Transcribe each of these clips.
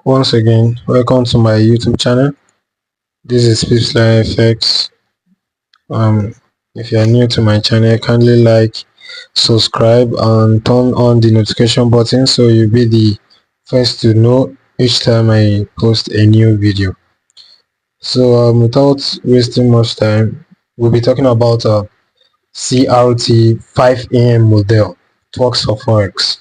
Once again, welcome to my YouTube channel. This is FX. Um, if you are new to my channel, kindly like, subscribe, and turn on the notification button so you'll be the first to know each time I post a new video. So, without wasting much time, we'll be talking about CRT 5 AM model. It works for forex.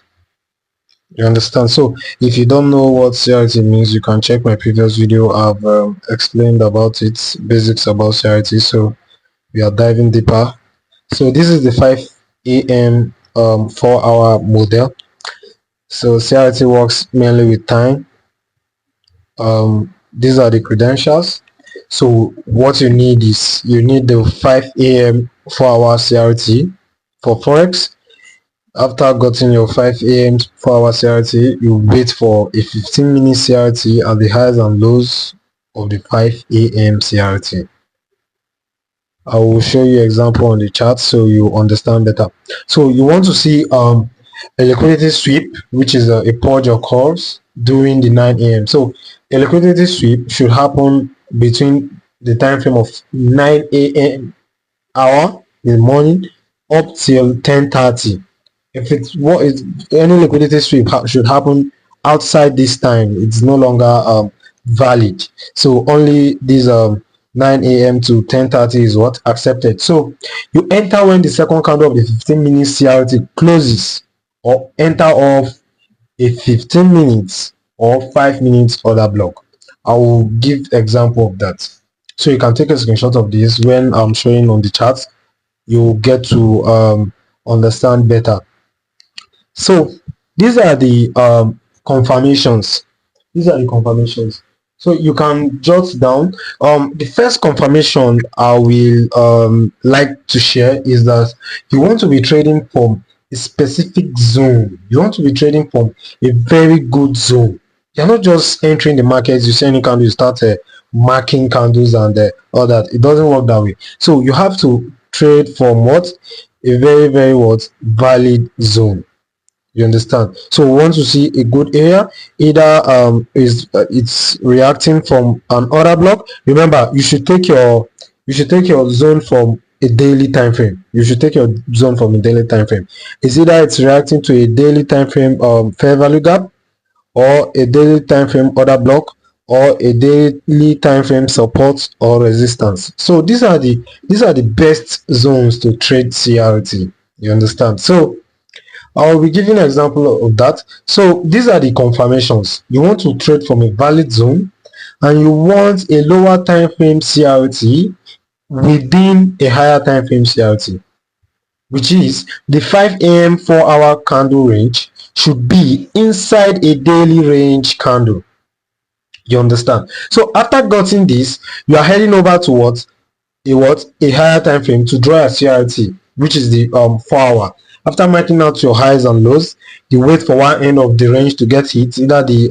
You understand? So if you don't know what CRT means, you can check my previous video. I've explained about it, basics about CRT. So we are diving deeper. So this is the 5 AM 4-hour model. So CRT works mainly with time. These are the credentials. So what you need is you need the 5 AM 4-hour CRT for forex. After getting your 5 AM 4-hour CRT, you wait for a 15-minute CRT at the highs and lows of the 5 AM CRT. I will show you example on the chart so you understand better. So you want to see a liquidity sweep, which is a purge occurs during the 9 AM. So a liquidity sweep should happen between the time frame of 9 AM hour in the morning up till 10:30. If it's what is any liquidity sweep should happen outside this time, it's no longer valid. So only this 9 AM to 10:30 is what accepted. So you enter when the second candle of the 15-minute CRT closes, or enter off a 15 minutes or 5 minutes order block. I will give example of that. So you can take a screenshot of this when I'm showing on the chart. You get to understand better. So these are the confirmations. These are the confirmations. So you can jot down. The first confirmation I will like to share is that you want to be trading from a specific zone. You want to be trading from a very good zone. You're not just entering the markets. You see any candle, you start marking candles and all that. It doesn't work that way. So you have to trade from what a very what valid zone. You understand? So we want to see a good area, either it's reacting from an order block. Remember, you should take your zone from a daily time frame. You should take your zone from a daily time frame. It's either it's reacting to a daily time frame fair value gap, or a daily time frame order block, or a daily time frame support or resistance. So these are the best zones to trade CRT. You understand? So I will be giving an example of that. So these are the confirmations. You want to trade from a valid zone and you want a lower time frame CRT within a higher time frame CRT, which is the 5 AM 4-hour candle range should be inside a daily range candle. You understand? So after getting this, you are heading over to a higher time frame to draw a CRT, which is the 4-hour. After marking out your highs and lows, you wait for one end of the range to get hit, either the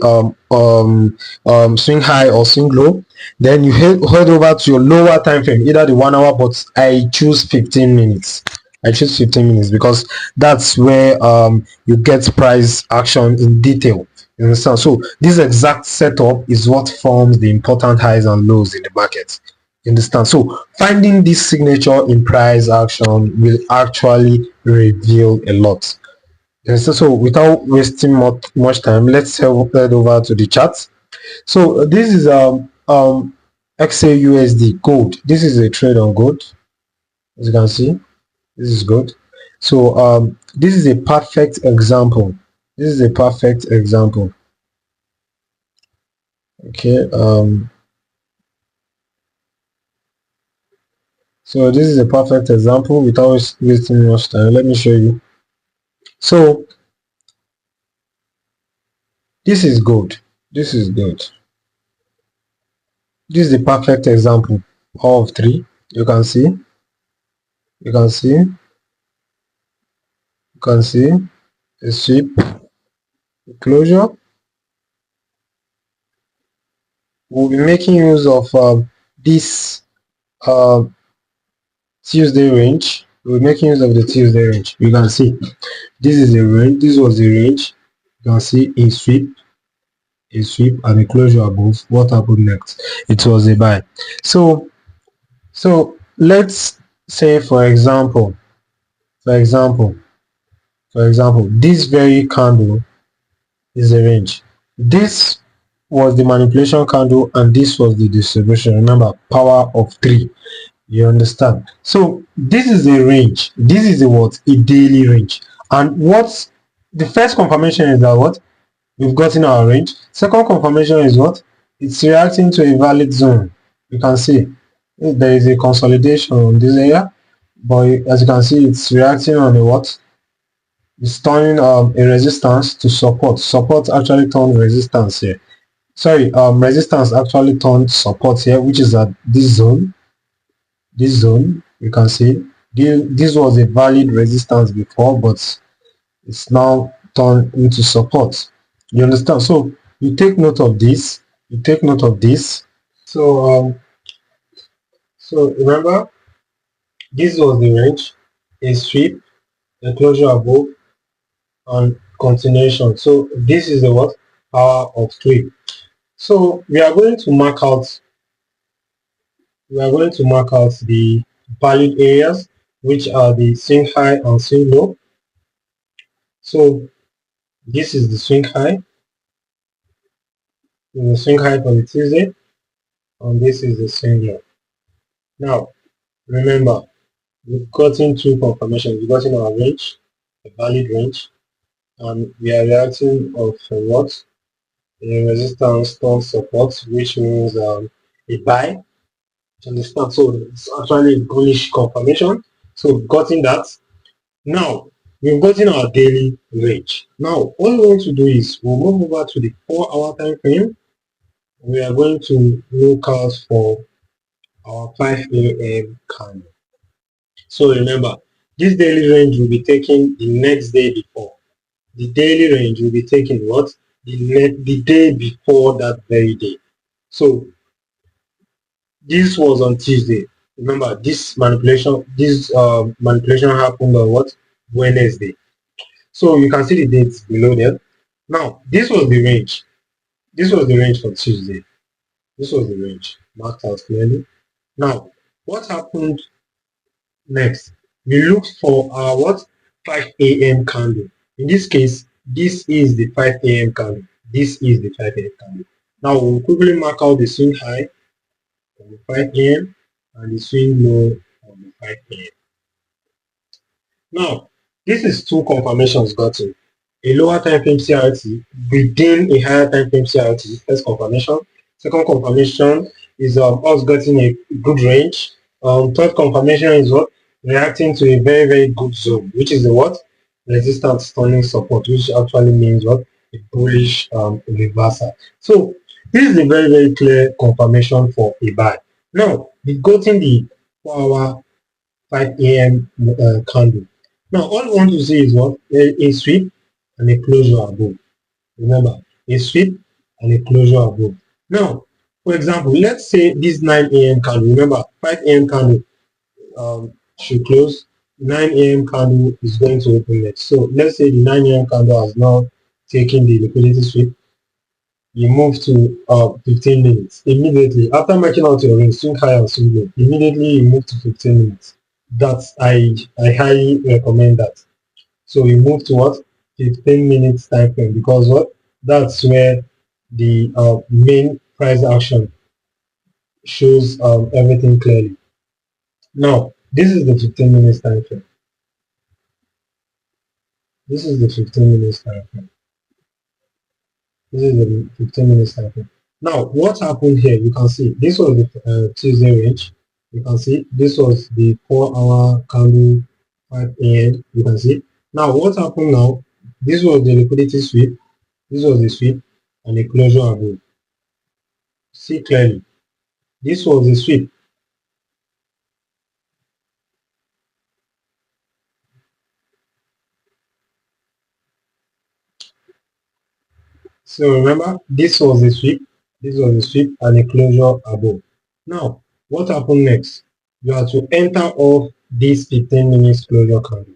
swing high or swing low. Then you head over to your lower time frame, either the 1 hour, but I choose 15 minutes. I choose 15 minutes because that's where you get price action in detail. You understand? So this exact setup is what forms the important highs and lows in the market. You understand? So finding this signature in price action will actually reveal a lot. You understand? So without wasting much time, let's head over to the chart. So this is XAUSD gold. This is a trade on gold. As you can see, this is good. So this is a perfect example. This is a perfect example. Okay. So this is a perfect example without wasting much time. Let me show you. So this is good. This is good. This is the perfect example of 3. You can see. You can see. You can see a sweep, a closure. We'll be making use of this Tuesday range. We're making use of the Tuesday range. You can see this is a range. This was the range. You can see a sweep, a sweep and a closure above. What happened next? It was a buy. So let's say for example, this very candle is a range. This was the manipulation candle and this was the distribution. Remember, power of 3. You understand? So this is a range. This is a what? A daily range. And what's the first confirmation is that what? We've gotten our range. Second confirmation is what? It's reacting to a valid zone. You can see there is a consolidation on this area, but as you can see, it's reacting on a what? It's turning a resistance to support. Support actually turned resistance here. Sorry, resistance actually turned support here, which is at this zone. This zone, you can see this was a valid resistance before, but it's now turned into support. You understand? So you take note of this. You take note of this. So remember, this was the range, a sweep, a closure above, and continuation. So this is the what? Power of 3. So we are going to mark out the valid areas, which are the swing high and swing low. So this is the swing high. The swing high for the Tuesday, and this is the swing low. Now remember, we've gotten two confirmations. We've gotten our range, a valid range, and we are reacting of what? A resistance turned support, which means a buy. Understand? So it's actually a bullish confirmation. So we've gotten that. Now we've gotten our daily range. Now all we want to do is we'll move over to the 4-hour time frame. We are going to look out for our 5 a.m. candle. So remember, this daily range will be taken the next day before. The daily range will be taken what? The day before that very day. So this was on Tuesday. Remember, this manipulation happened on what? Wednesday. So you can see the dates below there. Now, this was the range. This was the range for Tuesday. This was the range marked out clearly. Now, what happened next? We looked for our what? 5 a.m. candle. In this case, this is the 5 a.m. candle. This is the 5 a.m. candle. Now we'll quickly mark out the swing high of the 5 a.m. and the swing low of the 5 a.m. Now, this is two confirmations gotten. A lower time frame CRT within a higher time frame CRT. First confirmation. Second confirmation is us getting a good range. Third confirmation is what? Reacting to a very, very good zone, which is the what? Resistance turning support, which actually means what? A bullish reversal. So this is a very, very clear confirmation for a buy. Now, we've gotten the 4-hour 5 a.m. candle. Now, all we want to see is what? A sweep and a closure above. Remember, a sweep and a closure above. Now, for example, let's say this 9 a.m. candle. Remember, 5 a.m. candle should close. 9 a.m. candle is going to open next. So let's say the 9 a.m. candle has now taken the liquidity sweep. You move to 15 minutes. Immediately, after making out your range, swing high and swing low, immediately you move to 15 minutes. That's I highly recommend that. So you move to what? 15 minutes time frame, because what? That's where the main price action shows everything clearly. Now, this is the 15 minutes time frame. This is the 15 minutes time frame. This is the 15 minutes time frame. Now, what happened here? You can see this was the Tuesday range. You can see this was the 4-hour candle 5 a.m. You can see. Now, what happened now? This was the liquidity sweep. This was the sweep and the closure above. See clearly. This was the sweep. So remember, this was the sweep. This was the sweep and the closure above. Now, what happened next? You have to enter off this 15 minutes closure candle.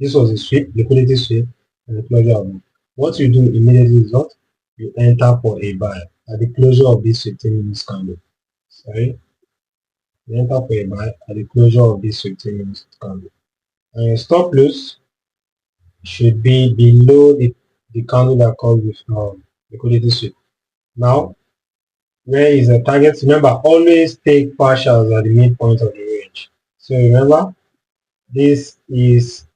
This was the sweep, liquidity sweep, and the closure above. What you do immediately is what? you enter for a buy at the closure of this 15 minutes candle. Sorry, you enter for a buy at the closure of this 15 minutes candle. And your stop loss should be below the candle that comes with liquidity sweep. Now, where is the target? Remember, always take partials at the midpoint of the range. So remember, this is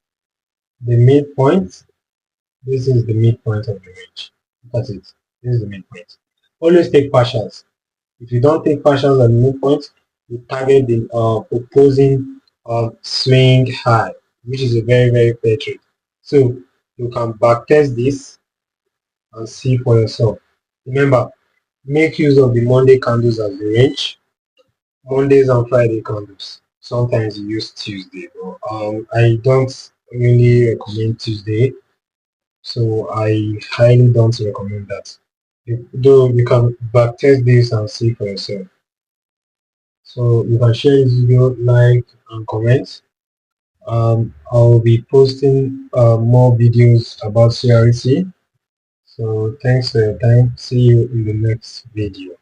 the midpoint. This is the midpoint of the range. Look at it. This is the midpoint. Always take partials. If you don't take partials at the midpoint, you target the opposing swing high, which is a very, very fair trade. So you can backtest this and see for yourself. Remember, make use of the Monday candles as the range. Mondays and Friday candles. Sometimes you use Tuesday, but I don't really recommend Tuesday, so I highly don't recommend that. Though you can backtest this and see for yourself. So you can share this video, like and comment. I'll be posting more videos about CRC. So thanks for your time. See you in the next video.